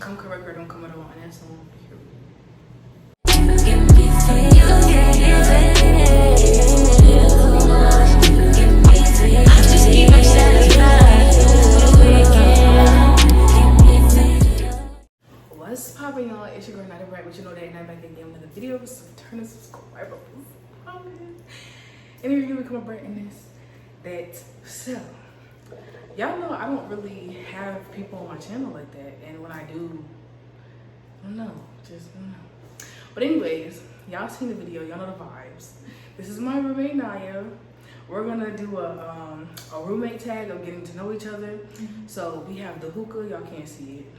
come correct or don't come at all, and that's on. What's poppin', y'all? It's your girl Nyethebrat, but you know that, and I'm back again with another video. So turn and subscribe. And if you become a brat in this, so y'all know I don't really have people on my channel like that, and when I do, I don't know. But anyways, y'all seen the video, y'all know the vibes. This is my roommate Naya. We're gonna do a roommate tag of getting to know each other. So we have the hookah, y'all can't see it.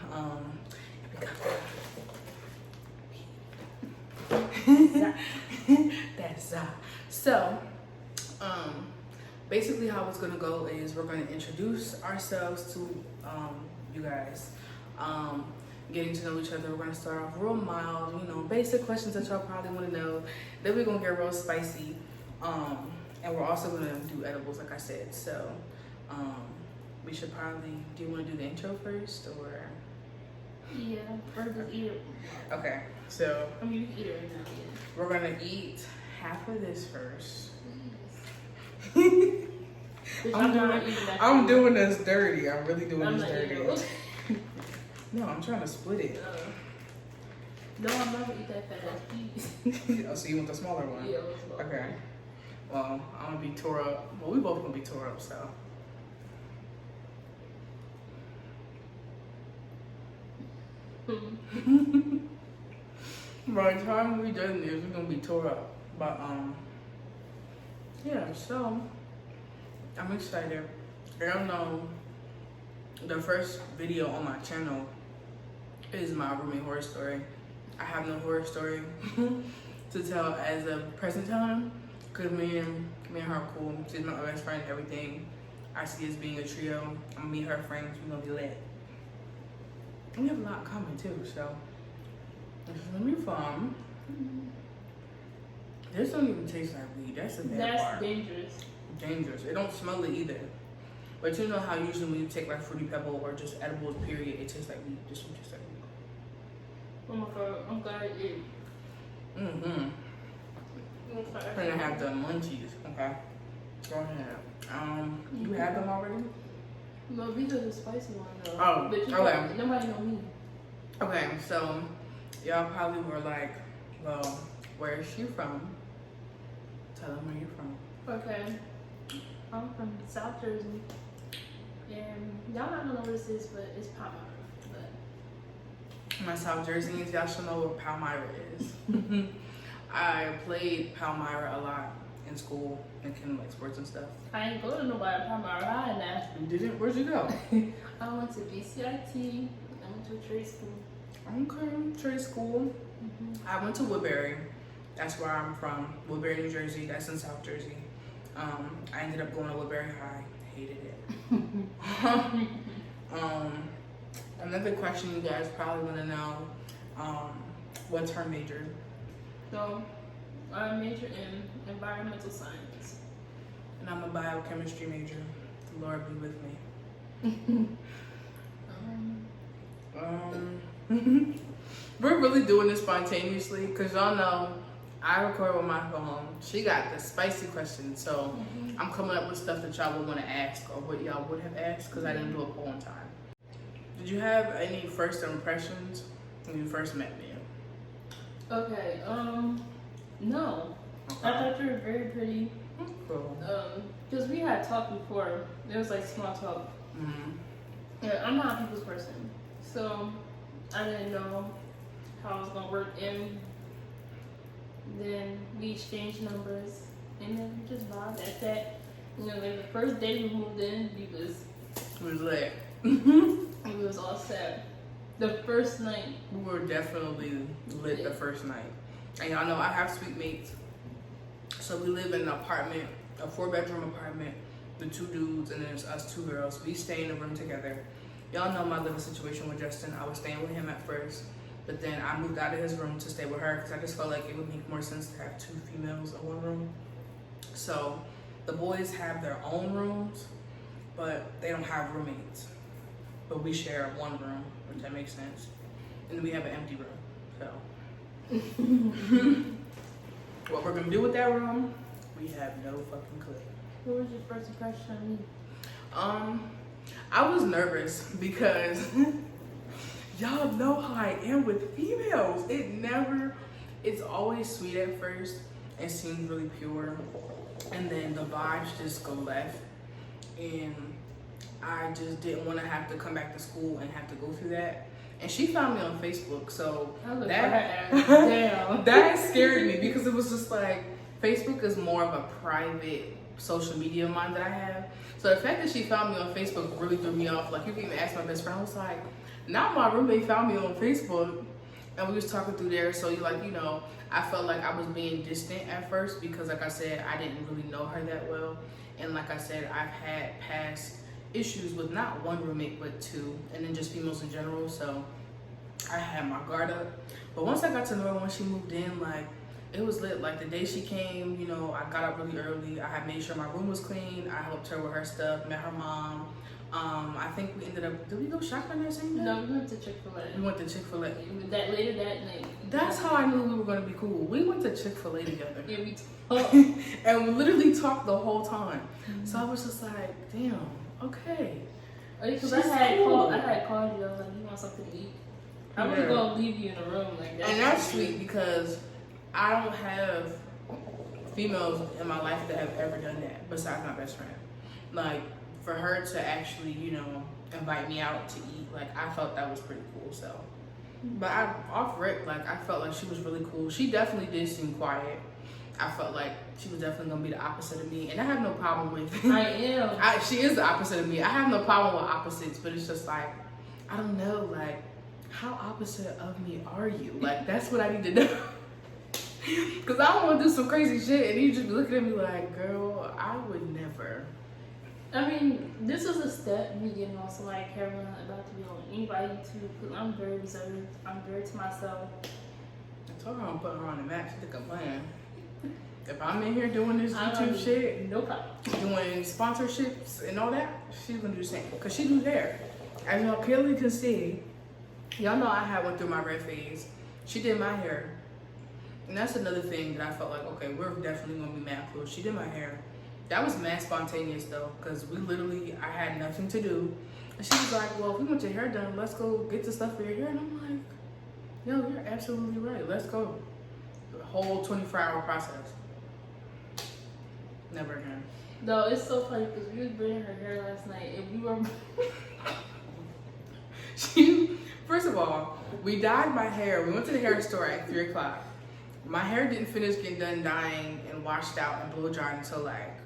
That's so basically how it's gonna go is we're gonna introduce ourselves to you guys, getting to know each other. We're gonna start off real mild, you know, basic questions that y'all probably want to know. Then we're gonna get real spicy, and we're also gonna do edibles, like I said. So we should probably, do you want to do the intro first, or? Yeah, or just eat it. Okay, so I mean, you can eat it right now. Yeah. We're gonna eat half of this first. I'm doing this dirty. I'm really doing this dirty. No, I'm trying to split it. No, I'm not gonna eat that fat ass piece. Oh, so you want the smaller one? Yeah, smaller. Okay. Well, I'm gonna be tore up. Well, we both gonna be tore up, so. By the time we done this, we're gonna be tore up. But yeah, so I'm excited. Y'all know the first video on my channel is my roommate horror story. I have no horror story to tell as of present time, cause me and her are cool. She's my best friend, everything. I see us being a trio. I'm gonna meet her friends, we're gonna be lit. We have a lot in common too, so this is gonna be fun. This don't even taste like weed. That's the bad part. That's dangerous. Dangerous. It don't smell it either. But you know how usually when you take like Fruity Pebble or just edibles, period, it tastes like weed. This one tastes like weed. Oh my god, I'm glad I did. I'm gonna have the munchies. Okay. Go ahead. You had them already? No, these are the spicy ones though. Oh, but you okay. Nobody know me. Okay, so y'all probably were like, well, where is she from? Tell them where you're from. Okay. I'm from South Jersey. And y'all not gonna know what this is, but it's Palmyra. My South Jerseyans, y'all should know what Palmyra is. I played Palmyra a lot in school, in like sports and stuff. I ain't go to nobody Palmyra High now. You didn't? Where'd you go? I went to BCIT. I went to a trade school. Okay, trade school. I went to Woodbury. That's where I'm from. Woodbury, New Jersey. That's in South Jersey. I ended up going to Woodbury High. Hated it. Another question you guys probably want to know, what's her major? So, I major in environmental science. And I'm a biochemistry major. The Lord be with me. We're really doing this spontaneously because y'all know I record with my phone. She got the spicy questions, so I'm coming up with stuff that y'all would want to ask or what y'all would have asked because I didn't do a poll in time. Did you have any first impressions when you first met me? Okay, no. Okay. I thought you were very pretty. Cool. Because we had talked before. It was like small talk. Yeah, I'm not a people's person. So I didn't know how I was gonna work in. Then we exchanged numbers and then we just vibed at that. You know, like the first day we moved in, It was lit. We was all set. The first night. We were definitely lit the first night. And y'all know I have suite mates. So we live in an apartment, a 4-bedroom apartment, the 2 dudes, and then it's us 2 girls. We stay in a room together. Y'all know my living situation with Justin. I was staying with him at first, but then I moved out of his room to stay with her because I just felt like it would make more sense to have 2 females in one room. So the boys have their own rooms, but they don't have roommates. But we share one room, if that makes sense. and then we have an empty room. So, what we're gonna do with that room, we have no fucking clue. What was your first impression of me? I was nervous because y'all know how I am with females. It's always sweet at first and seems really pure, and then the vibes just go left, and I just didn't want to have to come back to school and have to go through that. And she found me on Facebook, so that scared me because it was just like, Facebook is more of a private social media of mine that I have. So the fact that she found me on Facebook really threw me off. Like, you can even ask my best friend. I was like, now my roommate found me on Facebook and we was talking through there. So I felt like I was being distant at first because, like I said, I didn't really know her that well. And like I said, I've had past issues with not one roommate but two, and then just females in general. So I had my guard up. But once I got to know her when she moved in, like, it was lit. Like, the day she came, I got up really early. I had made sure my room was clean. I helped her with her stuff, met her mom. I think we ended up, did we go shopping that same day? No, we went to Chick-fil-A. We went to Chick-fil-A. Later that night. That's how I knew we were going to be cool. We went to Chick-fil-A together. Yeah, we talked. And we literally talked the whole time. Mm-hmm. So I was just like, damn, okay. Because I had called you. I was like, you want something to eat? I wasn't going to leave you in the room like that. And that's sweet because I don't have females in my life that have ever done that besides my best friend. Like, for her to actually, invite me out to eat, like, I felt that was pretty cool. So, but off rip, like, I felt like she was really cool. She definitely did seem quiet. I felt like she was definitely gonna be the opposite of me, and I have no problem with. I am. She is the opposite of me. I have no problem with opposites, but it's just like, I don't know, like, how opposite of me are you? Like, that's what I need to know. Because I don't want to do some crazy shit and you just be looking at me like, girl, I would never. I mean, this was a step, me getting on somebody I care about to be on anybody too, because I'm very reserved. I'm very to myself. I told her I'm putting her on the map. She think I'm playing. If I'm in here doing this YouTube shit, no problem. Doing sponsorships and all that, she's going to do the same. Because she do hair. As y'all clearly can see, y'all know I went through my red phase. She did my hair. And that's another thing that I felt like, okay, we're definitely gonna be mad close. She did my hair. That was mad spontaneous though, because I had nothing to do. And she was like, well, if we want your hair done, let's go get the stuff for your hair. And I'm like, yo, you're absolutely right. Let's go. The whole 24-hour process. Never again. No, it's so funny because we was braiding her hair last night and we were... First of all, we dyed my hair. We went to the hair store at 3 o'clock. My hair didn't finish getting done dyeing and washed out and blow dried until like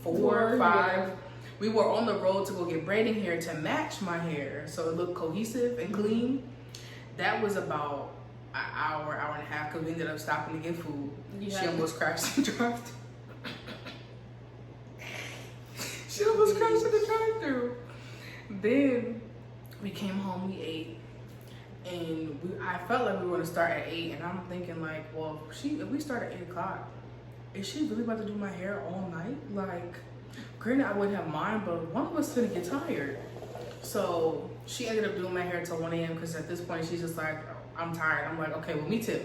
4 or 5. We were on the road to go get braiding hair to match my hair so it looked cohesive and clean. That was about an hour and a half because we ended up stopping to get food. She almost crashed the drive-thru. She almost crashed in the drive-thru. Then we came home, we ate. And I felt like we were going to start at 8, and I'm thinking like, well, if we start at 8 o'clock, is she really about to do my hair all night? Like, granted, I wouldn't have mine, but one of us is going to get tired. So she ended up doing my hair till 1 a.m. because at this point, she's just like, I'm tired. I'm like, okay, well, me too.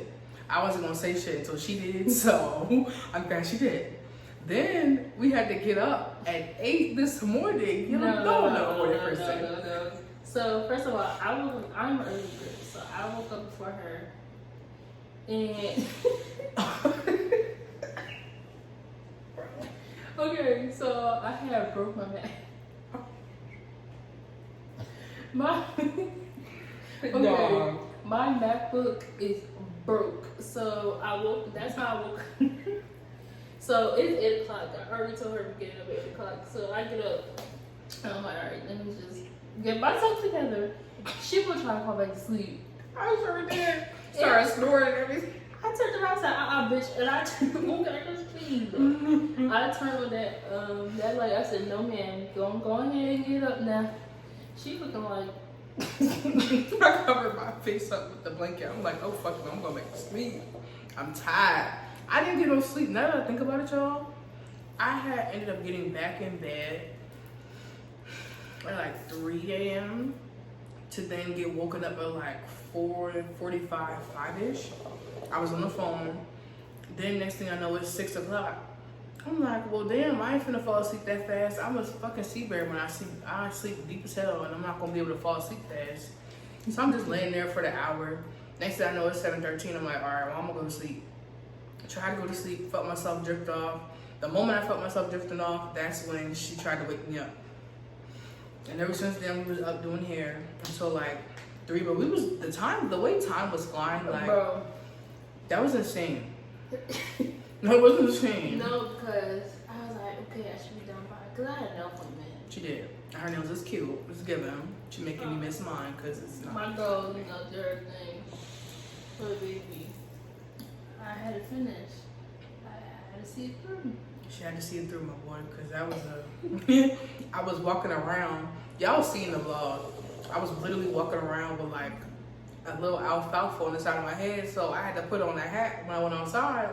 I wasn't going to say shit until she did, so I'm glad she did. Then we had to get up at 8 this morning. You know, no. So first of all, I'm early bird, so I woke up before her, and okay, so I had broke my back. My MacBook is broke, so that's how I woke. So it's 8 o'clock. I already told her to get up at 8 o'clock, so I get up. And I'm like, all right, let me just get myself together. She will try to fall back to sleep. I sure did. Started snoring and everything. I turned around and said, bitch. And I turned, please. I turned with that light. I said, no, man. Go ahead and get up now. She looking like... I covered my face up with the blanket. I'm like, oh, fuck no, I'm going to make sleep. I'm tired. I didn't get no sleep. Now that I think about it, y'all, I had ended up getting back in bed at like 3 a.m. to then get woken up at like 4:45, 5-ish. I was on the phone. Then next thing I know, it's 6 o'clock. I'm like, well, damn, I ain't finna fall asleep that fast. I'm a fucking seabird when I sleep. I sleep deep as hell, and I'm not gonna be able to fall asleep fast. So I'm just laying there for the hour. Next thing I know, it's 7:13. I'm like, all right, well, I'm gonna go to sleep. Try to go to sleep, felt myself drift off. The moment I felt myself drifting off, that's when she tried to wake me up. And ever since then, we was up doing hair until like 3. But we was the way time was flying, like, Bro. that was insane. No, it wasn't insane. No, because I was like, okay, I should be done by, because I had an appointment. She did. Her nails is cute. It's giving. She making me miss mine because it's not. My girl, did her thing for the baby. I had to finish. I had to see it through. She had to see it through, my boy, because that was a. I was walking around. Y'all seen the vlog. I was literally walking around with like a little alfalfa on the side of my head, so I had to put on a hat when I went outside.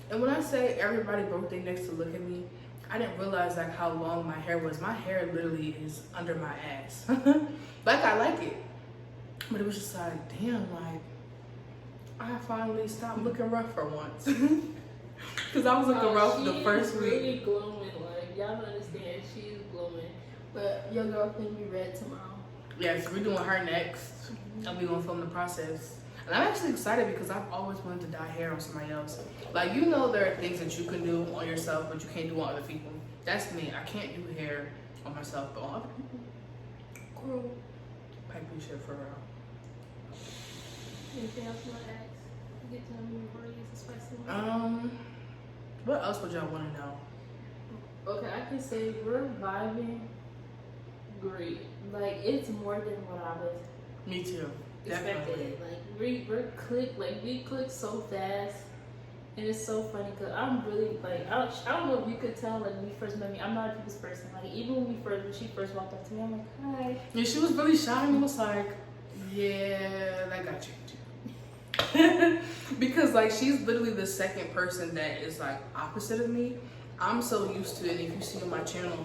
And when I say everybody broke their necks to look at me, I didn't realize like how long my hair was. My hair literally is under my ass. Like I like it, but it was just like, damn, like I finally stopped looking rough for once. Cause I was looking rough the first week. She's really glowing, like y'all don't understand. She's glowing, but your girl can be red tomorrow. Yes, we're doing her next, and we're gonna film the process. And I'm actually excited because I've always wanted to dye hair on somebody else. Like, you know, there are things that you can do on yourself, but you can't do on other people. That's me. I can't do hair on myself, but on other people, girl, pipe your shit for real. Anything else you want to ask? You get to know me before you use the spicy one. What else would y'all want to know? Okay, I can say we're vibing great. Like, it's more than what I was Me too. expected. Definitely. Like, we click so fast. And it's so funny because I'm really like, I don't know if you could tell, like, when you first met me, I'm not a people's person. Like, even when she first walked up to me, I'm like, hi. Yeah, she was really shy and was like, yeah, that got you. Because like she's literally the second person that is like opposite of me. I'm so used to it, and if you see on my channel,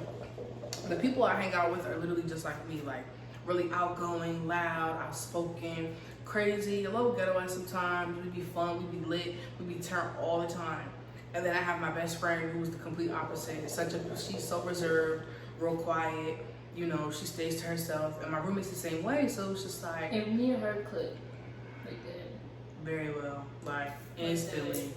the people I hang out with are literally just like me, like really outgoing, loud, outspoken, crazy, a little ghetto sometimes. We be fun, we be lit, we be turned all the time. And then I have my best friend who's the complete opposite. She's so reserved, real quiet, you know, she stays to herself. And my roommate's the same way, so it's just like, And me and her click like that. very well, like instantly.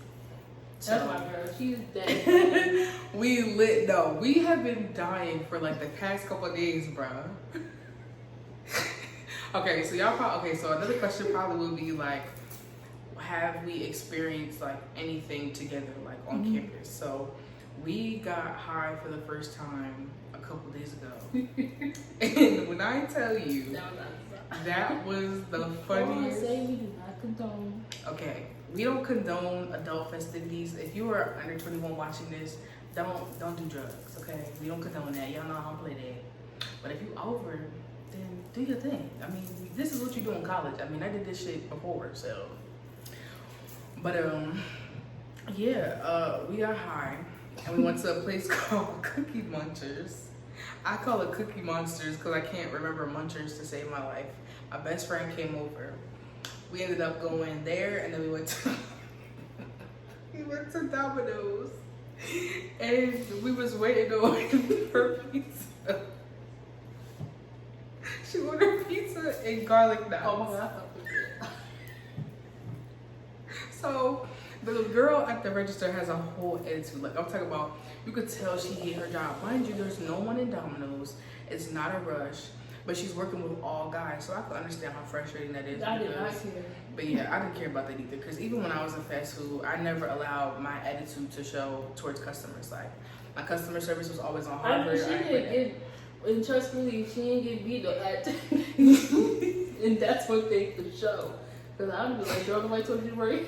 That's my girl. She's dead. We lit though. We have been dying for like the past couple of days, bro. Okay, so so another question probably would be like, have we experienced like anything together like on campus? So we got high for the first time a couple days ago. And when I tell you, that was the funniest. I say we do not condone. Okay, we don't condone adult festivities. If you are under 21 watching this, don't do drugs, okay? We don't condone that. Y'all know how to play that. But if you over, then do your thing. I mean, this is what you do in college. I mean, I did this shit before, so. But yeah, we got high and we went to a place called Cookie Munchers. I call it Cookie Monsters because I can't remember Munchers to save my life. My best friend came over. We ended up going there, and then we went to Domino's, and we was waiting on her pizza. She ordered pizza and garlic knots. Oh my god. So the girl at the register has a whole attitude. Like, I'm talking about, you could tell she hate her job. Mind you, there's no one in Domino's. It's not a rush. But she's working with all guys, so I can understand how frustrating that is. I did not care. But yeah, I didn't care about that either. Because even when I was in fast food, I never allowed my attitude to show towards customers. Like, my customer service was always on Harvard. And trust me, she didn't get vetoed at and that's what they could show. Because I would be like, girl, nobody told you to worry.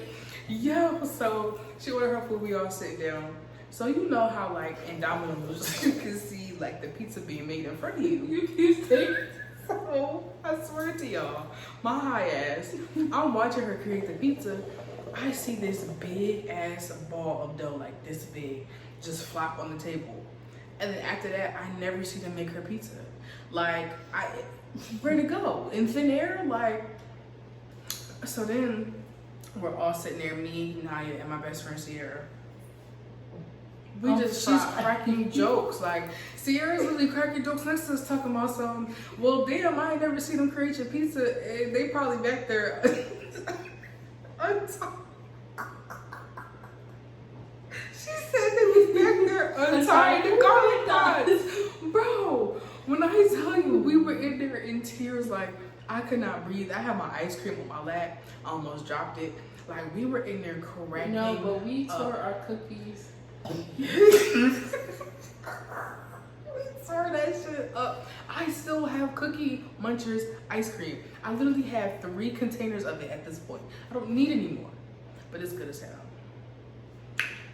Yeah, so she ordered her food, we all sit down. So you know how like in Domino's you can see like the pizza being made in front of you. You keep saying. So I swear to y'all, my high ass, I'm watching her create the pizza. I see this big ass ball of dough like this big just flop on the table. And then after that, I never see them make her pizza. Like, ready to go. In thin air, like, so then we're all sitting there, me, Naya, and my best friend Sierra. She's cracking jokes. Like, Sierra's really cracking jokes next to us talking about something. Well, damn, I ain't never seen them create your pizza. And they probably back there. She said they was back there untying the garlic knots. Bro, when I tell you, we were in there in tears. Like, I could not breathe. I had my ice cream on my lap. I almost dropped it. Like, we were in there cracking. No, but we tore our cookies. We tore that shit up. I still have Cookie Munchers ice cream. I literally have 3 containers of it at this point. I don't need any more. But it's good as hell.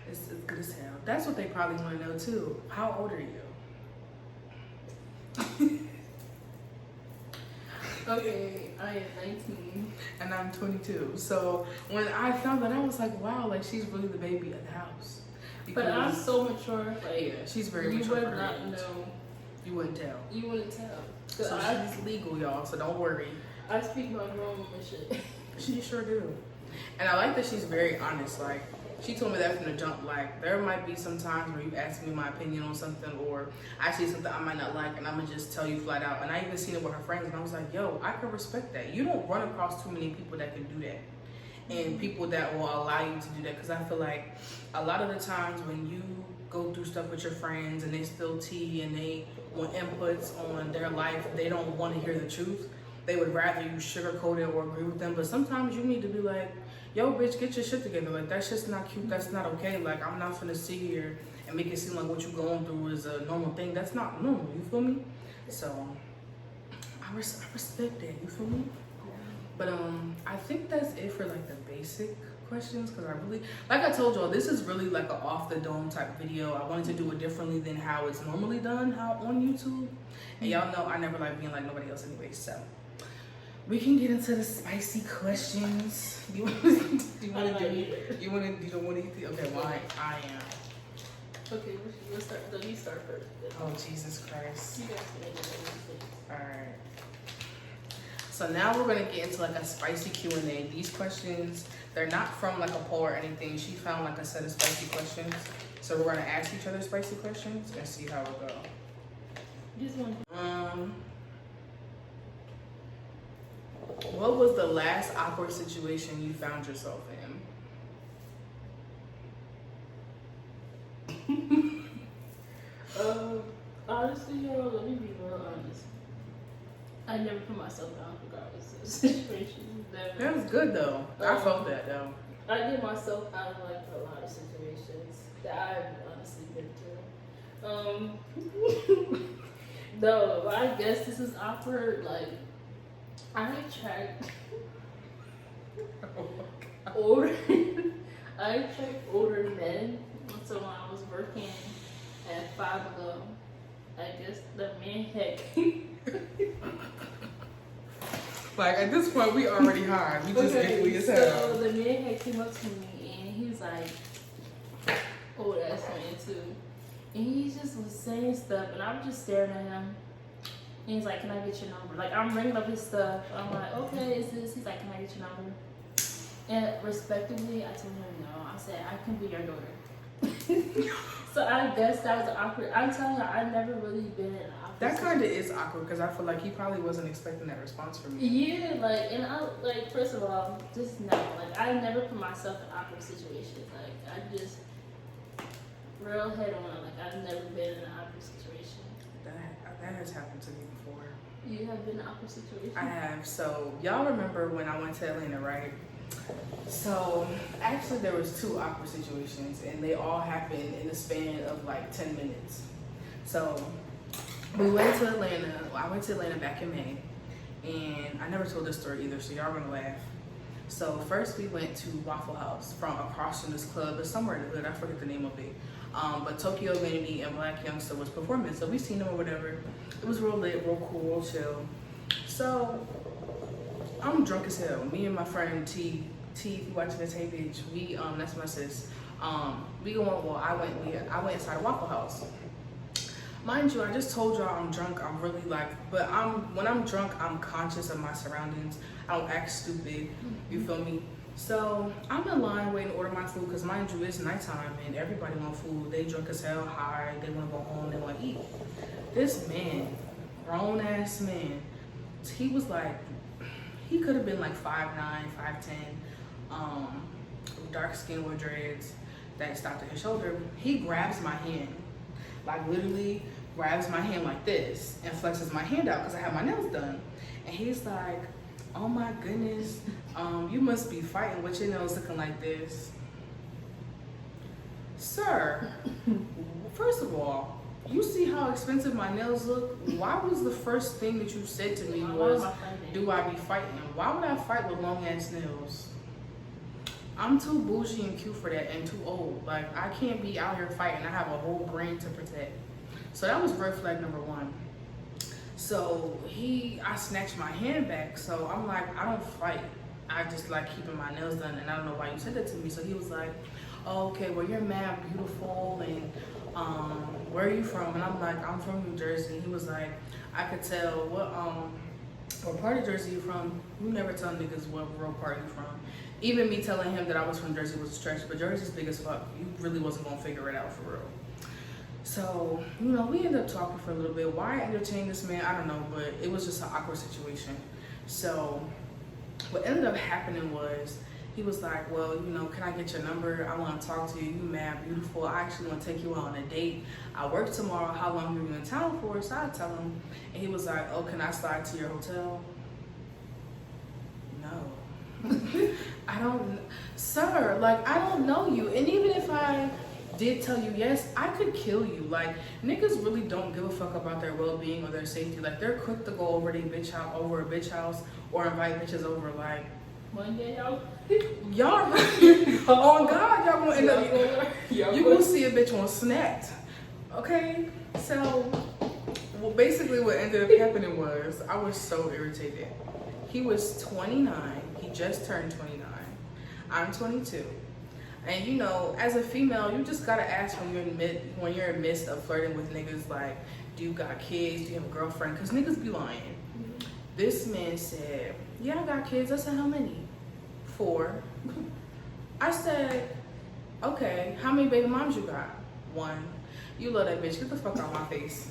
It's good as hell. That's what they probably want to know too. How old are you? Okay, I am 19. And I'm 22. So when I found that, I was like, wow, like she's really the baby of the house. But I'm so mature. Like, yeah, she's very mature. You would not know. You wouldn't tell. You wouldn't tell. So she's legal, y'all, so don't worry. I speak my grown woman shit. She sure do. And I like that she's very honest. Like, she told me that from the jump. Like, there might be some times where you ask me my opinion on something, or I see something I might not like, and I'm gonna just tell you flat out. And I even seen it with her friends, and I was like, yo, I can respect that. You don't run across too many people that can do that, and people that will allow you to do that. Because I feel like a lot of the times when you go through stuff with your friends and they spill tea and they want inputs on their life, they don't want to hear the truth. They would rather you sugarcoat it or agree with them. But sometimes you need to be like, yo, bitch, get your shit together. Like, that's just not cute. That's not okay. Like, I'm not finna sit here and make it seem like what you're going through is a normal thing. That's not normal. You feel me? So, I respect that. You feel me? But I think that's it for like the basic questions, because I really, like I told y'all, this is really like an off the dome type video. I wanted to do it differently than how it's normally done on YouTube. And y'all know I never like being like nobody else anyway. So we can get into the spicy questions. You don't want to eat? Okay, well, I am. Okay, let's start. Let me start first. Oh, Jesus Christ. You guys can make it. Alright. So now we're gonna get into like a spicy Q&A. These questions, they're not from like a poll or anything. She found like a set of spicy questions. So we're gonna ask each other spicy questions and see how it go. Just one. What was the last awkward situation you found yourself in? Honestly, y'all, let me be real honest. I never put myself down regardless of the situation. That was good though. I felt that though. I get myself out of like a lot of situations that I've honestly been through. No, I guess this is awkward. Like, I checked older men. So when I was working at 5 Below, I guess the man had like at this point we already high. We just giggly as hell. So the man had came up to me and he was like, "Oh, that's man too." And he just was saying stuff, and I was just staring at him. And he's like, "Can I get your number?" Like, I'm ringing up his stuff. I'm like, "Okay, is this?" He's like, "Can I get your number?" And respectively, I told him no. I said, "I can be your daughter." So I guess that was awkward. I'm telling you, I've never really been in an awkward That kind of is awkward because I feel like he probably wasn't expecting that response from you. Yeah, like, and I, like, first of all, just no. Like, I never put myself in awkward situations. Like, I just, real head on, like, I've never been in an awkward situation. That has happened to me before. You have been in an awkward situation? I have. So, y'all remember when I went to Atlanta, right? So, actually there was 2 awkward situations and they all happened in the span of like 10 minutes. So, we went to Atlanta. Well, I went to Atlanta back in May, and I never told this story either, so y'all gonna laugh. So first we went to Waffle House from across from this club. It's somewhere in the hood. I forget the name of it. But Tokyo Vanity and Black Youngster was performing, so we seen them or whatever. It was real lit, real cool, real chill. So I'm drunk as hell. Me and my friend T, if you watching this, hey bitch, we that's my sis. We going. Well, I went inside Waffle House. Mind you, I just told y'all I'm drunk. I'm really like, but when I'm drunk, I'm conscious of my surroundings. I don't act stupid. You feel me? So I'm in line waiting to order my food because mind you, it's nighttime and everybody want food. They drunk as hell, high. They want to go home. They want to eat. This man, grown ass man, he was like, he could have been like 5'9", 5'10", dark skin with dreads that stopped at his shoulder. He grabs my hand, like literally grabs my hand like this and flexes my hand out because I have my nails done. And he's like, oh my goodness, you must be fighting with your nails looking like this. Sir, first of all, you see how expensive my nails look? Why was the first thing that you said to me was, do I be fighting? Why would I fight with long ass nails? I'm too bougie and cute for that and too old. Like, I can't be out here fighting. I have a whole brain to protect. So that was red flag number one. So I snatched my hand back. So I'm like, I don't fight. I just like keeping my nails done. And I don't know why you said that to me. So he was like, oh, okay, well, you're mad beautiful. And where are you from? And I'm like, I'm from New Jersey. He was like, I could tell what part of Jersey you from. You never tell niggas what real part you from. Even me telling him that I was from Jersey was a stretch, but Jersey's big as fuck. You really wasn't gonna figure it out for real. So, you know, we ended up talking for a little bit. Why I entertained this man, I don't know, but it was just an awkward situation. So what ended up happening was he was like, well, you know, can I get your number? I want to talk to you. You mad beautiful. I actually want to take you out on a date. I work tomorrow. How long are you in town for? So I tell him, and he was like, oh, can I slide to your hotel? No. I don't, sir, like, I don't know you. And even if I did tell you yes, I could kill you. Like, niggas really don't give a fuck about their well-being or their safety. Like, they're quick to go over a bitch house or invite bitches over. Like, one day, y'all oh God, y'all gonna end up, you gonna see a bitch on Snapped. Okay, so well, basically what ended up happening was I was so irritated. He was 29. He just turned 29. I'm 22. And you know, as a female, you just gotta ask when you're in midst of flirting with niggas, like, do you got kids? Do you have a girlfriend? Because niggas be lying. Mm-hmm. This man said, yeah, I got kids. I said, how many? 4. I said, okay, how many baby moms you got? 1. You love that bitch. Get the fuck out my face.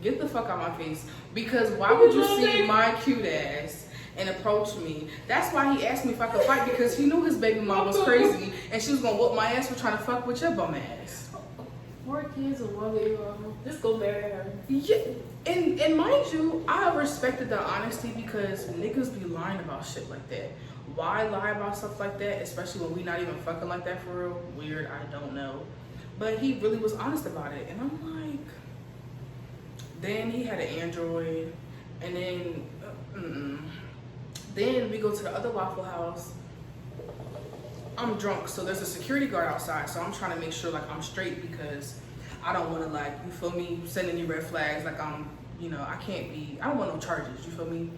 Get the fuck out my face. Because why would you see my cute ass and approach me? That's why he asked me if I could fight, because he knew his baby mom was crazy and she was gonna whoop my ass for trying to fuck with your bum ass. 4 kids and 1 baby mama. Just go marry her. Yeah. And mind you, I respected the honesty because niggas be lying about shit like that. Why lie about stuff like that, especially when we not even fucking like that for real? Weird, I don't know. But he really was honest about it. And I'm like, then he had an Android, and then we go to the other Waffle House. I'm drunk, so there's a security guard outside, so I'm trying to make sure like I'm straight because I don't want to, like, you feel me, send any red flags, like I'm, you know, I don't want no charges, you feel me?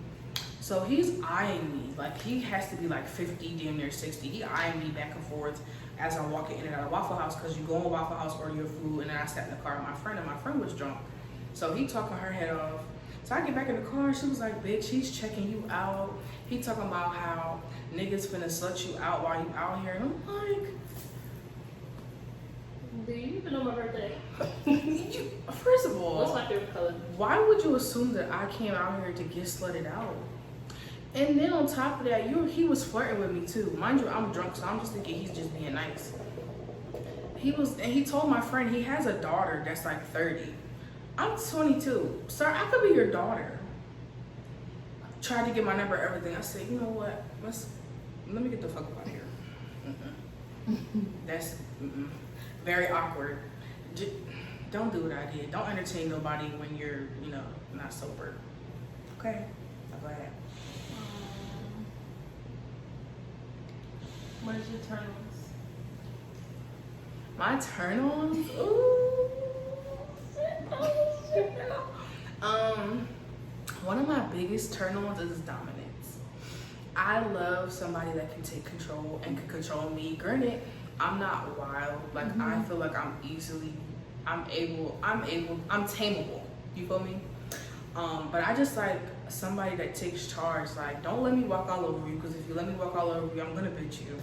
So he's eyeing me, like he has to be like 50, damn near 60. He eyeing me back and forth as I'm walking in and out of Waffle House, because you go in Waffle House, order your food, and then I sat in the car with my friend, and my friend was drunk. So he talking her head off. So I get back in the car, and she was like, bitch, he's checking you out. He talking about how niggas finna slut you out while you out here. And I'm like, do you even know my birthday? First of all, what's my favorite color? Why would you assume that I came out here to get slutted out? And then on top of that, he was flirting with me too. Mind you, I'm drunk, so I'm just thinking he's just being nice. He told my friend he has a daughter that's like 30. I'm 22. Sir, I could be your daughter. Tried to get my number, everything. I said, you know what? Let me get the fuck out of here. That's very awkward. Don't do what I did. Don't entertain nobody when you're, you know, not sober. Okay? Go ahead. What is your turn-ons? My turn-ons? Ooh. One of my biggest turn-ons is dominance. I love somebody that can take control and can control me. Granted, I'm not wild. Like, I feel like I'm easily I'm tameable. You feel me? But I just like somebody that takes charge. Like, don't let me walk all over you, because if you let me walk all over you, I'm gonna bitch you.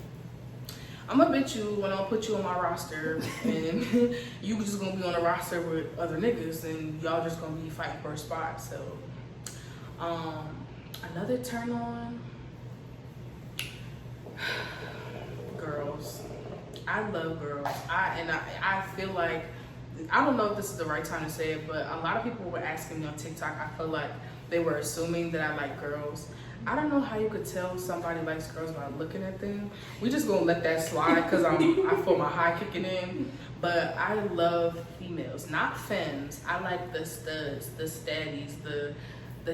I'm gonna bitch you when I'll put you on my roster, and you just gonna be on a roster with other niggas, and y'all just gonna be fighting for a spot. So, another turn on, girls. I love girls. I feel like, I don't know if this is the right time to say it, but a lot of people were asking me on TikTok. I feel like they were assuming that I like girls. I don't know how you could tell somebody likes girls by looking at them. We just gonna let that slide because I feel my high kicking in. But I love females, not femmes. I like the studs, the steadies, the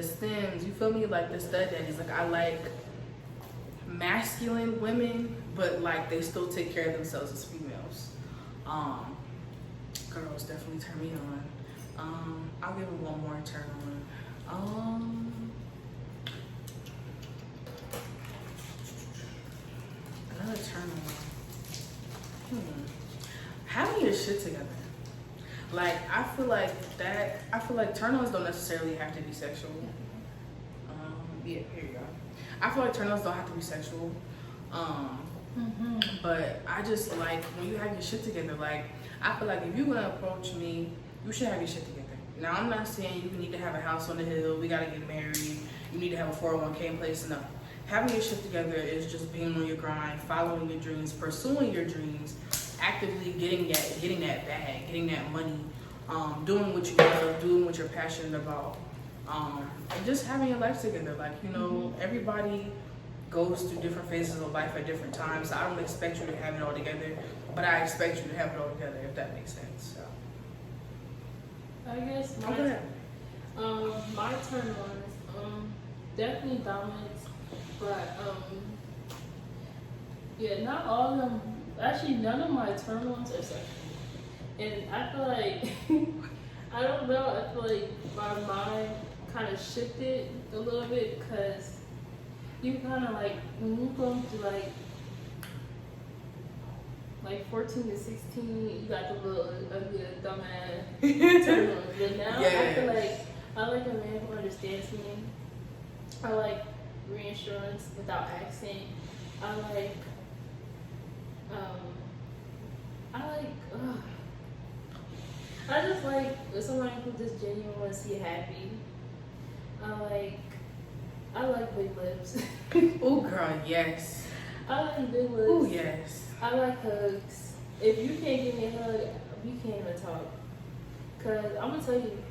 stems. You feel me? Like the stud daddies. Like, I like masculine women, but like they still take care of themselves as females. Girls definitely turn me on. I'll give it one more turn on. Another turn on. Having your shit together. Like, I feel like turn-ons don't necessarily have to be sexual. Yeah, here you go. I feel like turn-ons don't have to be sexual. But I just like when you have your shit together. Like, I feel like if you're gonna approach me, you should have your shit together. Now, I'm not saying you need to have a house on the hill, we gotta get married, you need to have a 401k in place. No. Having your shit together is just being on your grind, following your dreams, pursuing your dreams, actively getting that bag, getting that money, doing what you love, doing what you're passionate about, and just having your life together. Like, you know, everybody goes through different phases of life at different times. So I don't expect you to have it all together, but I expect you to have it all together, if that makes sense. So I guess my turn on is definitely dominance, but yeah, not all of them. Actually, none of my turn ons are sexual, and I feel like I don't know. I feel like my mind kind of shifted a little bit because you kind of like when you go through like 14 to 16, you got the little ugly dumbass turn on. But now I feel like I like a man who understands me. I like reassurance without accent. I just like somebody who just genuinely wants to see you happy. I like big lips. Oh, girl, yes. I like big lips. Oh, yes. I like hugs. If you can't give me a hug, we can't even talk. Cause I'm gonna tell you,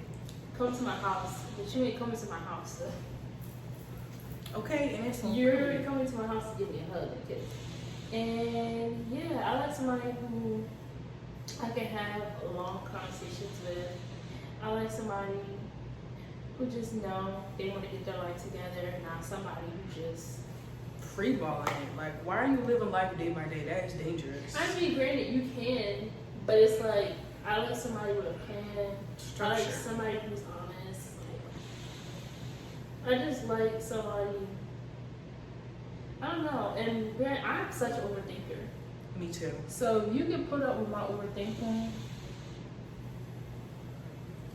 come to my house, but you ain't coming to my house. So. Okay, and it's You're coming to my house to give me a hug and kiss. And yeah, I like somebody who I can have long conversations with. I like somebody who just know they want to get their life together, not somebody who just freeballing it. Like, why are you living life day by day? That is dangerous. I mean, granted, you can, but it's like I like somebody with a plan. Structure. I like somebody who's honest. Like, I just like somebody. I don't know, and I'm such an overthinker. Me too. So you can put up with my overthinking.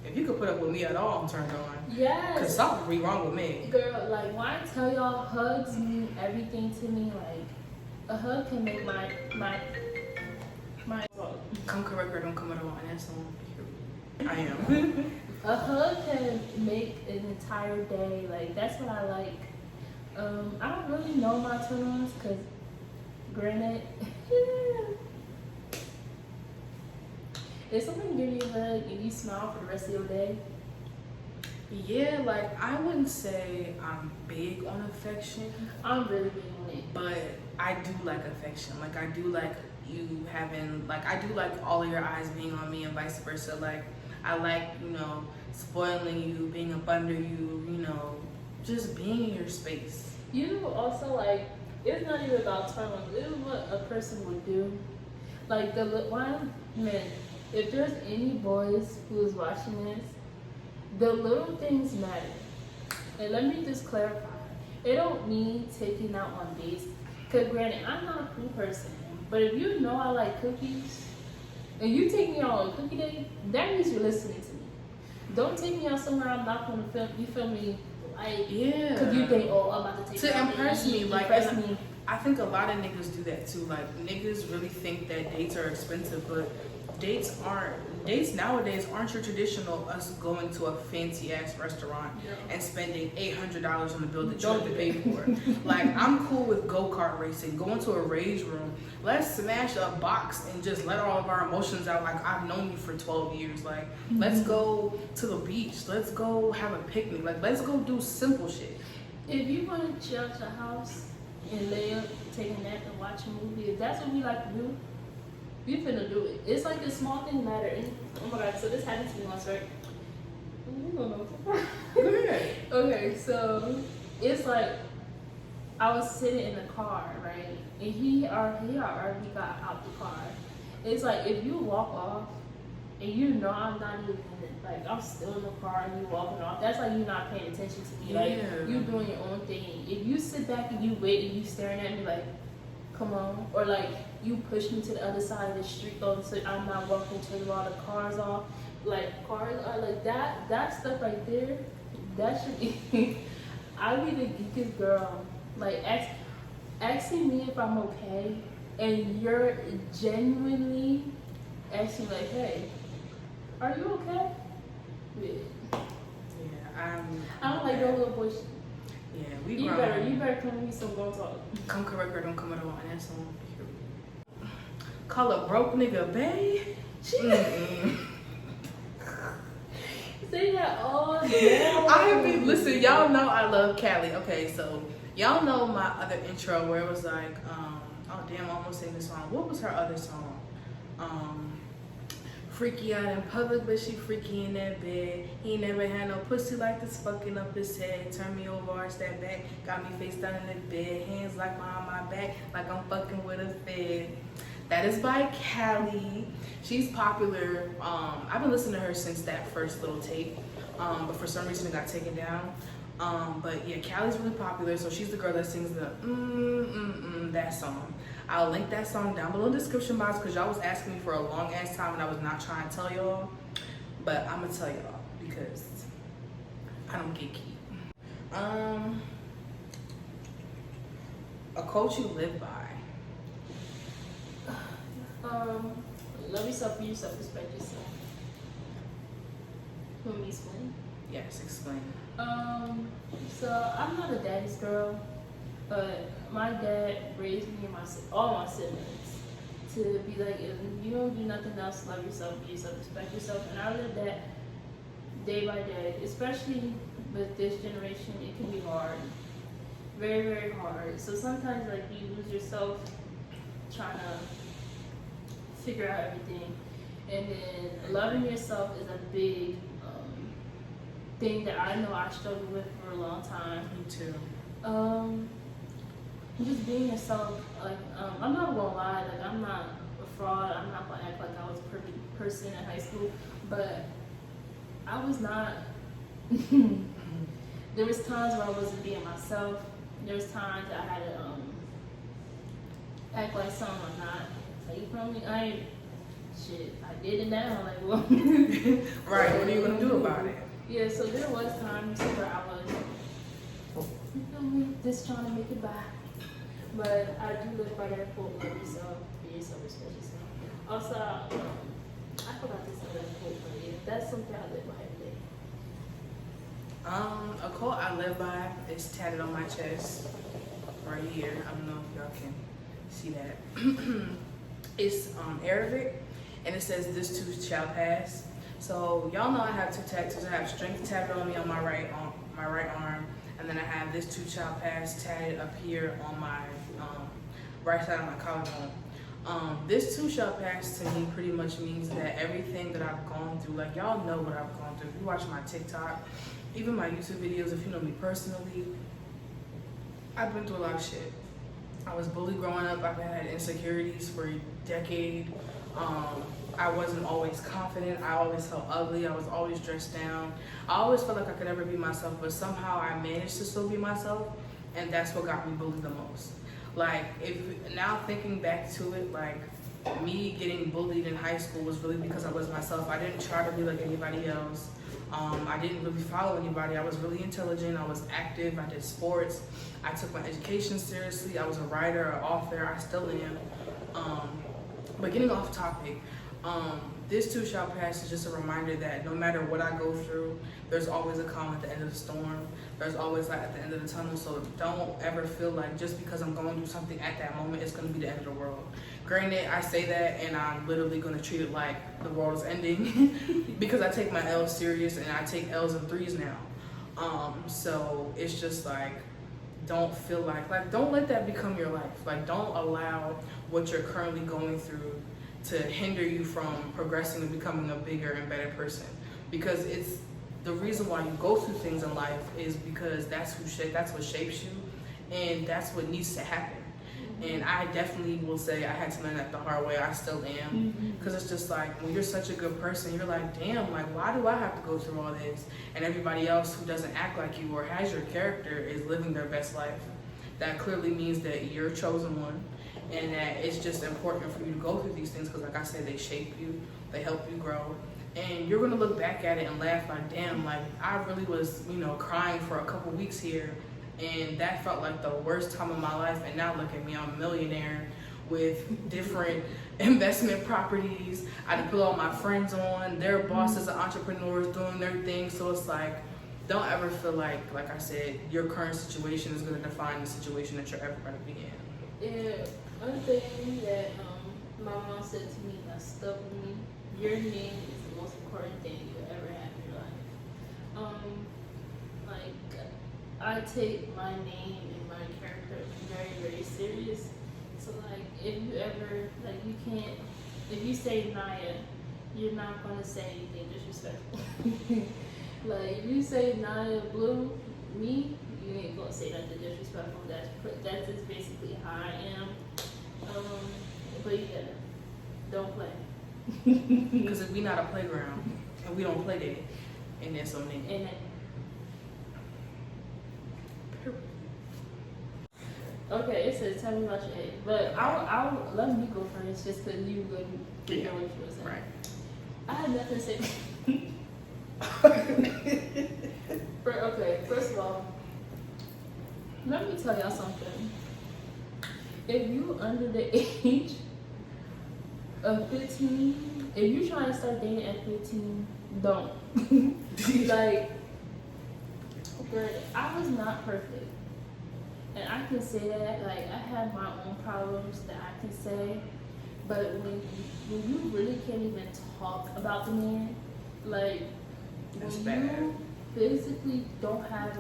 If you could put up with me at all, I'm turned on. Yes. Cause something be wrong with me. Girl, like when I tell y'all hugs mean everything to me, like a hug can make my Come correct or don't come at all, and that's on. I am. A hug can make an entire day. Like that's what I like. I don't really know my turn-ons because, granted, if someone give you a hug and you smile for the rest of your day. Yeah, like I wouldn't say I'm big on affection. I'm really big on it. But I do like affection. Like I do like you having, like I do like all of your eyes being on me and vice versa. Like I like, you know, spoiling you, being up under you, you know, just being in your space. You also like, it's not even about turn-ons. It is what a person would do. Like the one man, if there's any boys who is watching this, the little things matter. And let me just clarify. It don't mean taking out on dates. Cause granted, I'm not a food person. But if you know I like cookies, and you take me out on a cookie day, that means you're listening to me. Don't take me out somewhere I'm not gonna film. You feel me? Like, yeah. Cause you think, oh, I'm about to take to impress me, like impress me. I think a lot of niggas do that too. Like niggas really think that dates are expensive, but dates nowadays aren't your traditional us going to a fancy ass restaurant and spending $800 on the bill that you have to pay for. Like I'm cool with go-kart racing, going to a rage room. Let's smash a box and just let all of our emotions out. Like I've known you for 12 years. Like let's go to the beach. Let's go have a picnic. Like let's go do simple shit. If you want to chill at your house and lay up, take a nap and watch a movie, if that's what we like to do, we finna do it. It's like the small thing matter. And, oh my god, so this happened to me once, right? You don't know. Go ahead. Okay, so it's like I was sitting in the car, right? And he already got out the car. It's like if you walk off and you know I'm not even like I'm still in the car and you walking off, that's like you not paying attention to me. Like you doing your own thing. If you sit back and you wait and you staring at me like, come on, or like you push me to the other side of the street though, so I'm not walking to all the cars off. Like cars are like that stuff right there. That should be. I be the geekest girl. Like asking me if I'm okay, and you're genuinely asking like, hey, are you okay? Yeah, I don't like no little boy shit. Yeah, we You better come with me some girl talk. Come correct or don't come at all, and that's on. Call a broke nigga, bae. Say that all day. Listen, y'all know I love Cali. Okay, so y'all know my other intro where it was like, oh damn, I almost sang the song. What was her other song? Freaky out in public, but she freaky in that bed. He never had no pussy like this, fucking up his head. Turn me over, arch that back. Got me face down in the bed. Hands like behind my back, like I'm fucking with a fed. That is by Cali. She's popular. I've been listening to her since that first little tape, but for some reason it got taken down. But yeah, Cali's really popular, so she's the girl that sings the that song. I'll link that song down below in the description box because y'all was asking me for a long ass time and I was not trying to tell y'all, but I'm gonna tell y'all because I don't get keep. A quote you live by. Love yourself, be yourself, respect yourself. Let me explain. Yes, explain. So I'm not a daddy's girl, but my dad raised me and all my siblings to be like, if you don't do nothing else, love yourself, be yourself, respect yourself. And I live that day by day, especially with this generation. It can be hard, very, very hard. So sometimes like you lose yourself trying to figure out everything, and then loving yourself is a big thing that I know I struggled with for a long time. Me too. Just being yourself. Like I'm not gonna lie, like I'm not a fraud. I'm not gonna act like I was a perfect person in high school, but I was not. There was times where I wasn't being myself. There was times that I had to act like someone I'm not. Like, you feel me? I did it now. Like, well, right. What are you gonna do about it? Yeah. So there was times where I was, you feel me, just trying to make it by. But I do live by that quote: love yourself, be yourself, respect yourself. Also, I forgot this other quote, but yeah, that's something I live by every day. A quote I live by is tatted on my chest right here. I don't know if y'all can see that. It's Arabic, and it says, "This too shall pass." So y'all know I have two tattoos. I have strength tatted on me on my right arm, and then I have "This too shall pass" tatted up here on my right side of my collarbone. This too shall pass to me pretty much means that everything that I've gone through, like y'all know what I've gone through. If you watch my TikTok, even my YouTube videos, if you know me personally, I've been through a lot of shit. I was bullied growing up. I've had insecurities for a decade. I wasn't always confident. I always felt ugly. I was always dressed down. I always felt like I could never be myself, but somehow I managed to still be myself, and that's what got me bullied the most. Like, if now thinking back to it, like, me getting bullied in high school was really because I was myself. I didn't try to be like anybody else. I didn't really follow anybody. I was really intelligent. I was active. I did sports. I took my education seriously. I was a writer, an author. I still am. But getting off topic, this too shall pass is just a reminder that no matter what I go through, there's always a calm at the end of the storm. There's always light at the end of the tunnel. So don't ever feel like just because I'm going through something at that moment, it's going to be the end of the world. Granted, I say that and I'm literally going to treat it like the world is ending because I take my L's serious and I take L's and threes now. So it's just like, don't feel like don't let that become your life. Like, don't allow what you're currently going through to hinder you from progressing and becoming a bigger and better person. Because it's the reason why you go through things in life is because that's what shapes you, and that's what needs to happen. And I definitely will say I had to learn that the hard way. I still am. Because it's just like, when you're such a good person, you're like, damn, like, why do I have to go through all this? And everybody else who doesn't act like you or has your character is living their best life. That clearly means that you're a chosen one, and that it's just important for you to go through these things because, like I said, they shape you, they help you grow. And you're going to look back at it and laugh like, damn, like, I really was, crying for a couple weeks here. And that felt like the worst time of my life. And now look at me, I'm a millionaire with different investment properties. I done put all my friends on. Their bosses are entrepreneurs doing their thing. So it's like, don't ever feel like I said, your current situation is going to define the situation that you're ever going to be in. Yeah, one thing that my mom said to me that stuck with me, your name is the most important thing you ever have in your life. I take my name and my character very, very serious. So if you ever, if you say Naya, you're not going to say anything disrespectful. If you say Naya Blue, me, you ain't going to say nothing disrespectful. That's just basically how I am. But yeah, don't play. Because if we not a playground and we don't play there, and there's something. And okay, it says tell me about your age, but I'll let me go first just because you wouldn't know what you were saying. Right. I had nothing to say. Okay, first of all, let me tell y'all something. If you under the age of 15, if you trying to start dating at 15, don't. I was not perfect. And I can say that, I had my own problems that I can say, but when you really can't even talk about the man, That's when bad. you physically don't have,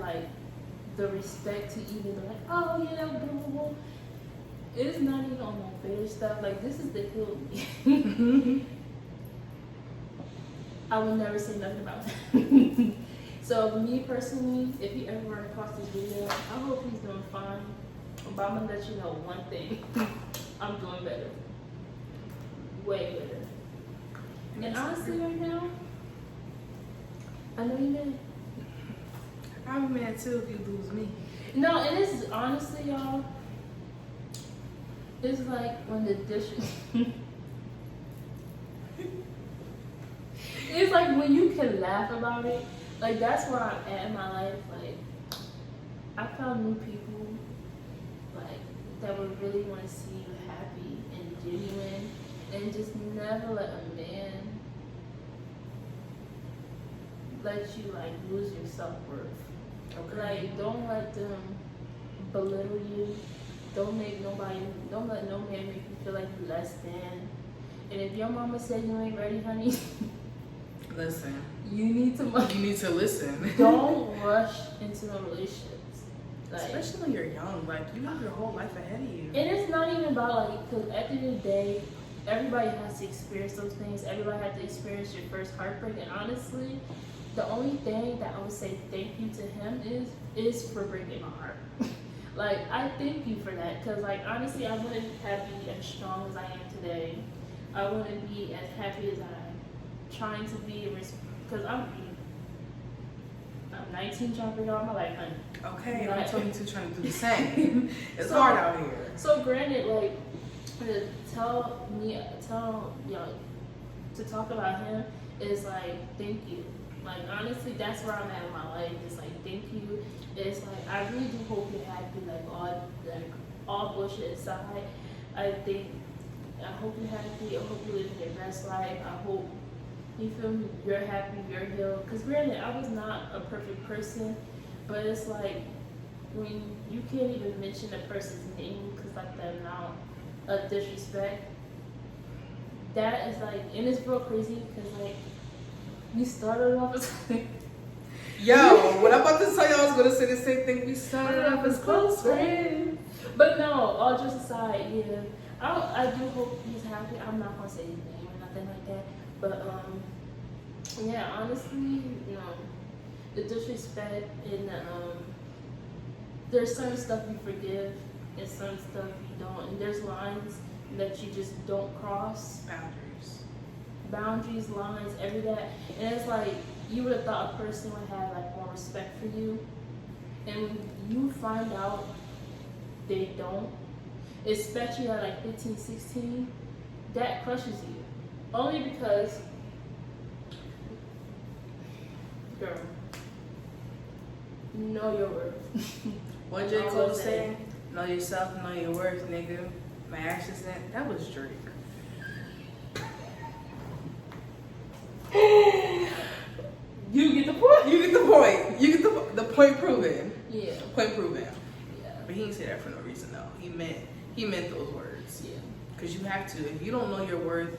the respect to even be like, oh, yeah, blah, blah, blah. It's not even on no better stuff. This is the hill me. I would never say nothing about that. So me personally, if you ever run across this video, I hope he's doing fine. But I'm gonna let you know one thing. I'm doing better. Way better. And honestly right now, I know you're mad. I'm mad too if you lose me. No, and this is honestly, y'all, it's like when the dishes it's like when you can laugh about it. That's where I'm at in my life. I found new people, that would really want to see you happy and genuine, and just never let a man let you, lose your self-worth. Okay. Don't let them belittle you. Don't let no man make you feel like you're less than. And if your mama said you ain't ready, honey, Listen. you need to listen. Don't rush into the relationships. Especially when you're young. You have your whole life ahead of you. And it's not even about because at the end of the day, everybody has to experience those things. Everybody has to experience your first heartbreak. And honestly, the only thing that I would say thank you to him is for breaking my heart. I thank you for that. Because honestly, I wouldn't have been as strong as I am today. I wouldn't be as happy as I'm trying to be. Because I'm 19 trying to figure out my life, honey. Okay, I'm 22 trying to do the same. It's hard out here. So granted, to tell y'all to talk about him is like thank you. Like honestly, that's where I'm at in my life. It's like thank you. It's like I really do hope you're happy. Like all bullshit aside, I hope you're happy. I hope you live your best life. I hope you feel me. You're happy. You're healed. Cause granted, I was not a perfect person, but it's like when you can't even mention a person's name because like the amount of disrespect. That is like, and it's real crazy because like we started off as Yo, what I'm about to tell y'all, I was gonna say the same thing. We started off as close friends. But no, all jokes aside, yeah, I do hope he's happy. I'm not gonna say his name or nothing like that. But yeah, honestly, you know, the disrespect and the there's certain stuff you forgive and certain stuff you don't, and there's lines that you just don't cross. Boundaries, lines, every that, and it's like you would have thought a person would have like more respect for you, and when you find out they don't, especially at like 15, 16, that crushes you. Only because, girl, know your worth. What J. Cole say? Know yourself, know your worth, nigga. My actions, that was Drake. You get the point. You get the point. You get the point proven. Yeah. Point proven. Yeah. But he didn't say that for no reason though. He meant those words. Yeah. Because you have to. If you don't know your worth,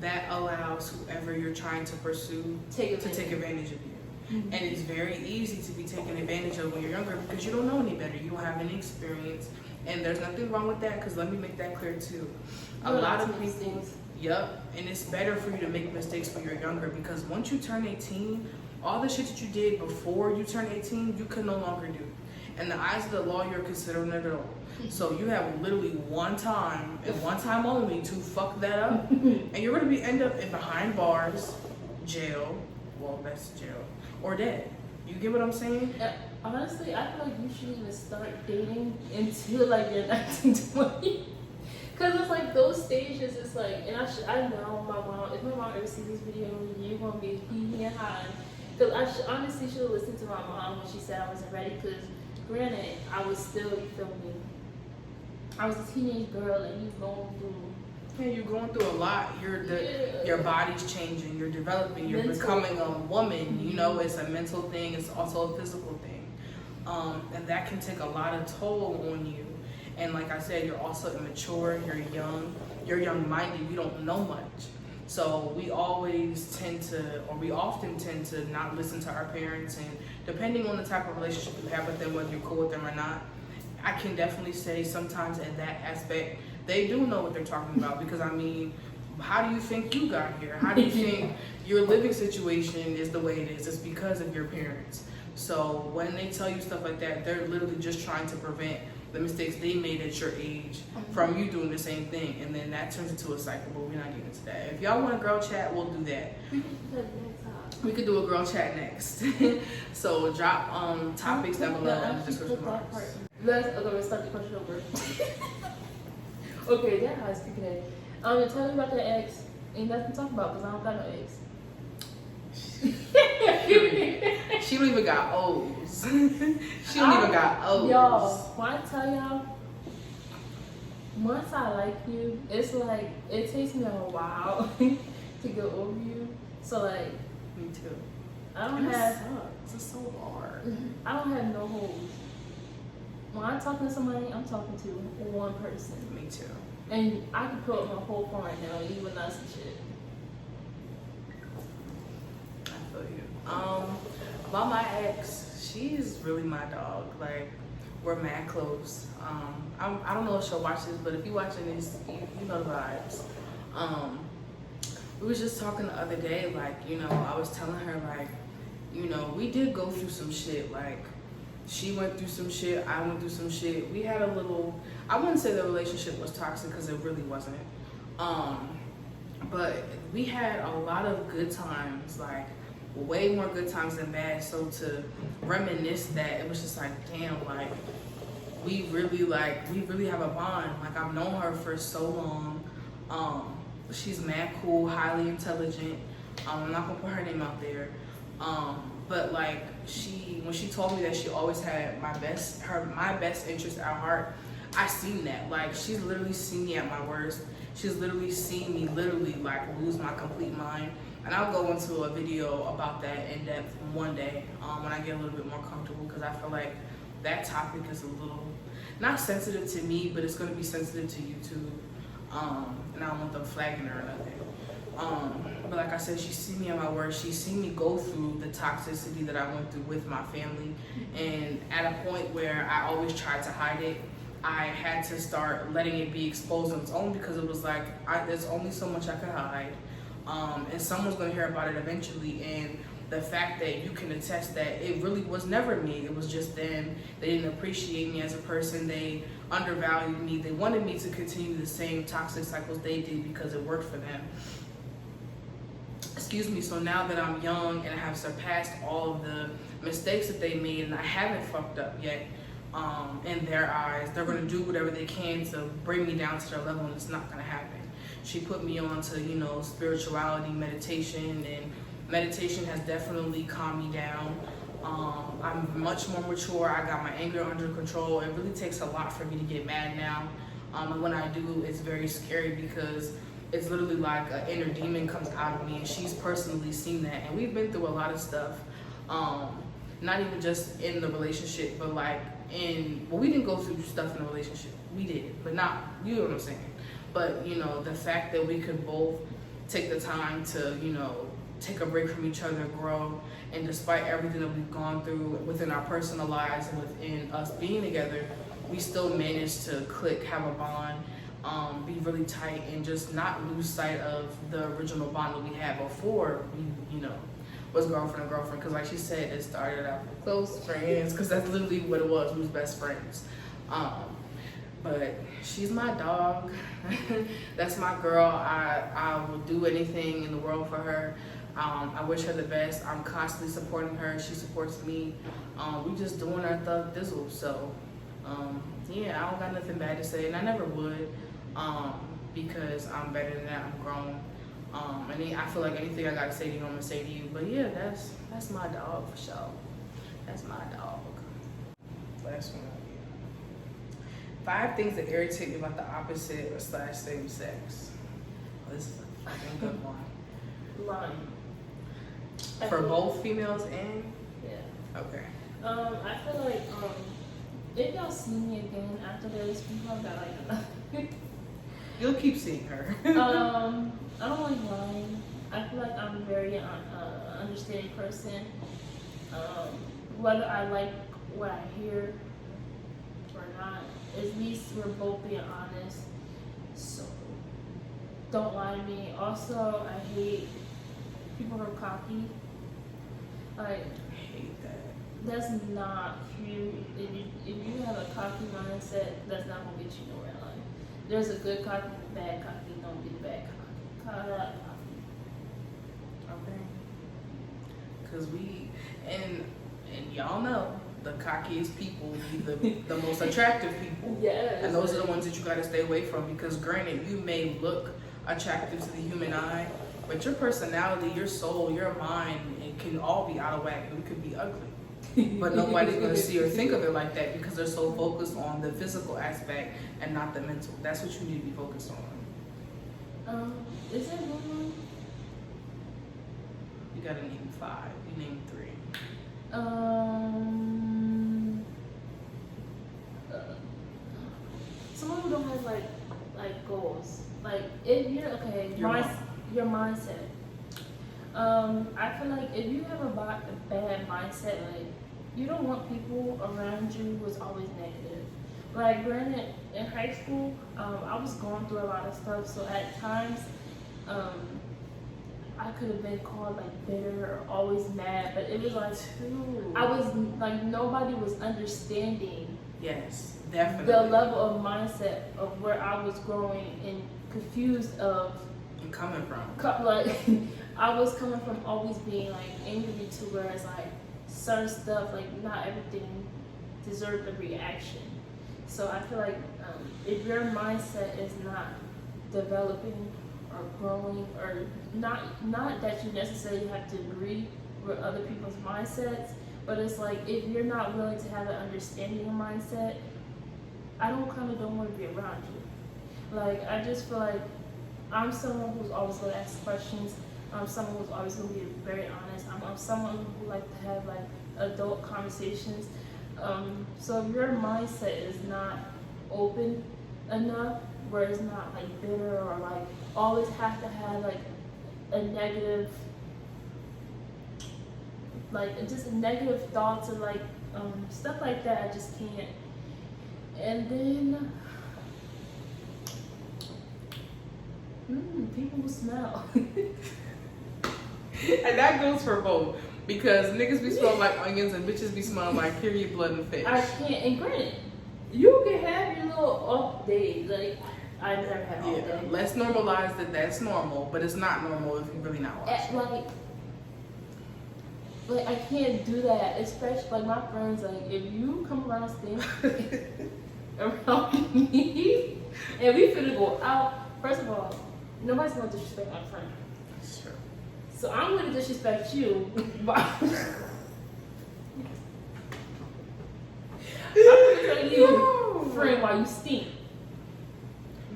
that allows whoever you're trying to pursue to take advantage of you. Mm-hmm. And it's very easy to be taken advantage of when you're younger because you don't know any better. You don't have any experience. And there's nothing wrong with that because let me make that clear too. A lot of people, yep, and it's better for you to make mistakes when you're younger because once you turn 18, all the shit that you did before you turn 18, you can no longer do. In the eyes of the law, you're considered an adult. So you have literally one time and one time only to fuck that up. And you're going to end up in behind bars, jail, well, that's jail, or dead. You get what I'm saying? Honestly, I feel like you shouldn't even start dating until like you're 19, 20. Cause it's like those stages. It's like, and I know my mom. If my mom ever sees this video, you're gonna be hee and high. Cause I honestly should have listened to my mom when she said I wasn't ready. Cause granted, I was still, you feel me? I was a teenage girl, and you going through. Yeah, you're going through a lot. Your body's changing. You're developing. You're becoming a woman. You know, it's a mental thing. It's also a physical thing, and that can take a lot of toll on you. And like I said, you're also immature. You're young-minded. You don't know much. So we often tend to not listen to our parents. And depending on the type of relationship you have with them, whether you're cool with them or not, I can definitely say sometimes in that aspect, they do know what they're talking about. Because I mean, how do you think you got here? How do you think your living situation is the way it is? It's because of your parents. So when they tell you stuff like that, they're literally just trying to prevent the mistakes they made at your age from you doing the same thing. And then that turns into a cycle, but we're not getting into that. If y'all want a girl chat, we'll do that. We could do a girl chat next. So drop topics down below in the description box. Let's start the question over. Okay, that how I speak today. Tell me about the ex. Ain't nothing to talk about because I don't got no ex. She don't even got O's. She don't even got O's. Y'all, when I tell y'all, once I like you, it's like, it takes me a while to get over you. So like, me too. I don't have, this is so hard. I don't have no holes. When I'm talking to somebody, I'm talking to one person. Me too. And I can put up my whole phone right now, even not some shit. I feel you. About my ex, she's really my dog. Like, we're mad close. I don't know if she'll watch this, but if you're watching this, you know the vibes. We was just talking the other day, like, you know, I was telling her, like, you know, we did go through some shit. Like, she went through some shit, I went through some shit. We had a little, I wouldn't say the relationship was toxic because it really wasn't. But we had a lot of good times, like way more good times than bad. So to reminisce that, it was just like, damn, like we really have a bond. Like, I've known her for so long. She's mad cool, highly intelligent. I'm not gonna put her name out there. But like, when she told me that she always had my best interest at heart, I seen that. Like, she's literally seen me at my worst. She's literally seen me like lose my complete mind. And I'll go into a video about that in depth one day when I get a little bit more comfortable, because I feel like that topic is a little, not sensitive to me, but it's going to be sensitive to YouTube. And I don't want them flagging her or nothing. But like I said, she's seen me at my worst. She's seen me go through the toxicity that I went through with my family. And at a point where I always tried to hide it, I had to start letting it be exposed on its own, because it was like, there's only so much I could hide. And someone's going to hear about it eventually. And the fact that you can attest that it really was never me. It was just them. They didn't appreciate me as a person. They undervalued me. They wanted me to continue the same toxic cycles they did because it worked for them. Excuse me. So now that I'm young and I have surpassed all of the mistakes that they made, and I haven't fucked up yet, in their eyes, they're going to do whatever they can to bring me down to their level, and it's not going to happen. She put me on to, spirituality, meditation, and meditation has definitely calmed me down. I'm much more mature. I got my anger under control. It really takes a lot for me to get mad now. And when I do, it's very scary, because it's literally like an inner demon comes out of me, and she's personally seen that. And we've been through a lot of stuff, not even just in the relationship, but like we didn't go through stuff in the relationship. We did, but not, you know what I'm saying? But, the fact that we could both take the time to, take a break from each other, grow, and despite everything that we've gone through within our personal lives and within us being together, we still managed to click, have a bond, be really tight, and just not lose sight of the original bond that we had before we, was girlfriend and girlfriend. Because like she said, it started out with close friends, because that's literally what it was. We was best friends. But she's my dog. That's my girl. I will do anything in the world for her. I wish her the best. I'm constantly supporting her. She supports me. We just doing our thug dizzle. So, yeah, I don't got nothing bad to say, and I never would, because I'm better than that. I'm grown. And I feel like anything I gotta say to you, I'm gonna say to you. But yeah, that's my dog for sure. That's my dog. Last one. 5 things that irritate me about the opposite or / same sex. Oh, this is a fucking good one. Lying. For both females and? Yeah. Okay. I feel like if y'all see me again after this, people got like enough. You'll keep seeing her. I don't like lying. I feel like I'm a very understanding person. Whether I like what I hear or not, at least we're both being honest. So don't lie to me. Also, I hate people who are cocky. Like, I hate that. That's not cute. If you have a cocky mindset, that's not gonna get you nowhere in life. There's a good cocky and a bad cocky. Don't be the bad cocky. Call that cocky. Okay. Cause and y'all know the cockiest people be the most attractive people. Yes. And those are the ones that you gotta stay away from, because granted, you may look attractive to the human eye, but your personality, your soul, your mind, it can all be out of whack. It could be ugly. But nobody's gonna see or think of it like that, because they're so focused on the physical aspect and not the mental. That's what you need to be focused on. Is there one? You gotta name 5. You name 3. Someone who don't have like goals. Like, if you're okay, your mindset. I feel like if you have a bad mindset, like, you don't want people around you who's always negative. Like, granted, in high school, I was going through a lot of stuff, so at times, I could have been called like bitter or always mad, but it was like, I was like, nobody was understanding. Yes, definitely. The level of mindset of where I was growing and confused of. And coming from. Like, I was coming from always being like angry to where it's like certain stuff, like not everything deserved a reaction. So I feel like if your mindset is not developing or growing, or not that you necessarily have to agree with other people's mindsets, but it's like if you're not willing to have an understanding of mindset, I don't want to be around you. Like, I just feel like I'm someone who's always going to ask questions. I'm someone who's always going to be very honest. I'm someone who like to have like adult conversations. So if your mindset is not open enough, where it's not like bitter or like always have to have like a negative, like just negative thoughts and like stuff like that, I just can't. And then people will smell. And that goes for both. Because niggas be smelling like onions and bitches be smelling like period, blood, and fish. I can't. And granted, you can have your little off days. Like, I never have off days. Let's normalize that that's normal, but it's not normal if you're really not watching. Like I can't do that. Especially like my friends. Like, if you come around stinking around me, and we finna go out. First of all, nobody's gonna disrespect my friend. Sure. So I'm gonna disrespect you. But I'm gonna tell you, friend, why you stink.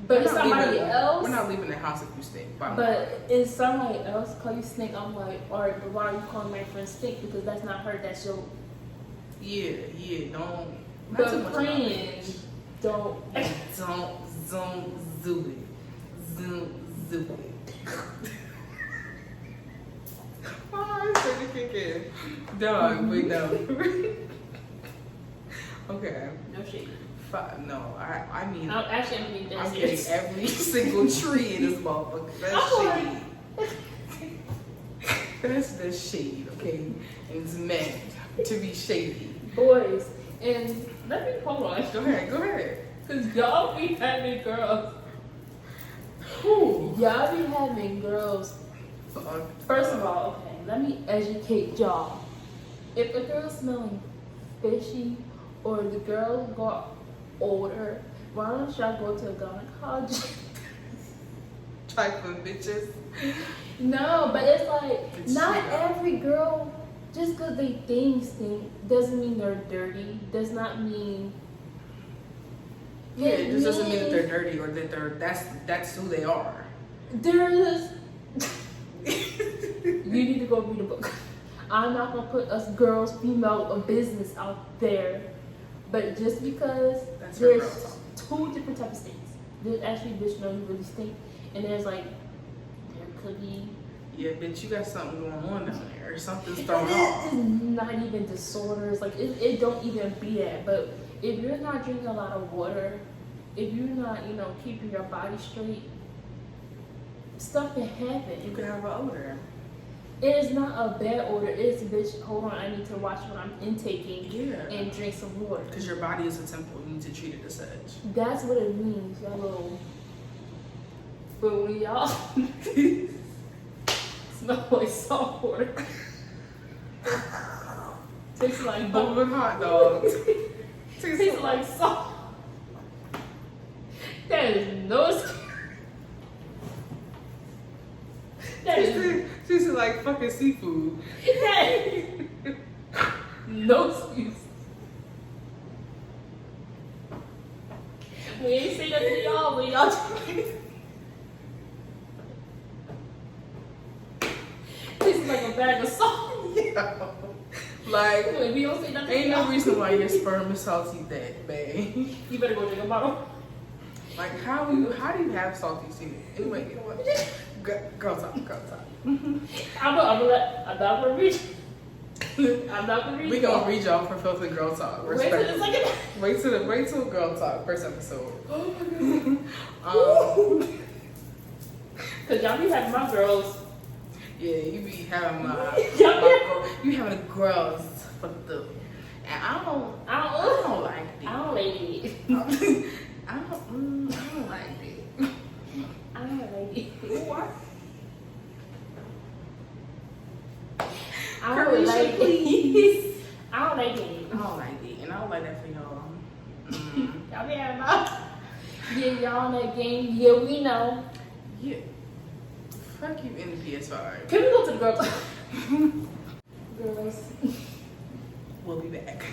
But if somebody else, we're not leaving the house if you stink. But if somebody else call you stink, I'm like, all right, but why are you calling my friend stink? Because that's not her. That's your. Yeah, don't. But friends, don't zoom it. Oh, I'm starting to kick in. Dog, wait, no. Okay. No shade. No, I mean. I'm being I'm getting every single tree in this motherfucker. That's shady. That's the shade, okay? And it's meant to be shady. Boys, and let me hold on. Go ahead. Cause y'all be having girls. Who? Y'all be having girls. First of all, okay, let me educate y'all. If the girl's smelling fishy or the girl got older, why don't y'all go to a gynecologist? Type of bitches. No, but it's like It's not true. every girl. Just because they stink doesn't mean they're dirty. Does not mean. Yeah, it just doesn't mean that they're dirty or that that's who they are. There's. You need to go read a book. I'm not gonna put us girls, female, or business out there, but just because there's two different types of stinks. There's actually bitch know you really stink, and there's like there could be. Yeah, bitch, you got something going on down there. Something's thrown off. It's not even disorders. Like it don't even be that. But if you're not drinking a lot of water, if you're not, keeping your body straight, stuff can happen. You can have an odor. It is not a bad odor. It's bitch. Hold on, I need to watch what I'm intaking. Yeah. And drink some water. Because your body is a temple. You need to treat it as such. That's what it means, y'all little. But when y'all smell like salt water, tastes like Boiling hot dogs. tastes like salt. That is no. That is Tastes like fucking seafood. no excuse. We ain't say nothing to y'all when y'all tastes like a bag of salt. Yeah. Like, When we don't say nothing ain't to no y'all, reason why your sperm is salty that bad. you better go drink a bottle. Like, how do you have salty semen? Anyway, you know what? Girl talk. I'm not gonna read. I'm not gonna read. We gonna read y'all for filthy girl talk. Wait till the second. Wait till girl talk first episode. Oh my god. Cause y'all be having my girls. Yeah, you be having you having the girls fucked up, and I don't like it. I don't like it. I don't like it. I don't like it. What? I don't like it. I don't like it. I don't like it, and I don't like that for y'all. I I mean, I know. Yeah, y'all on that game. Yeah, we know. Yeah. Fuck you in the PS5. Can we go to the girls? Girls. We'll be back.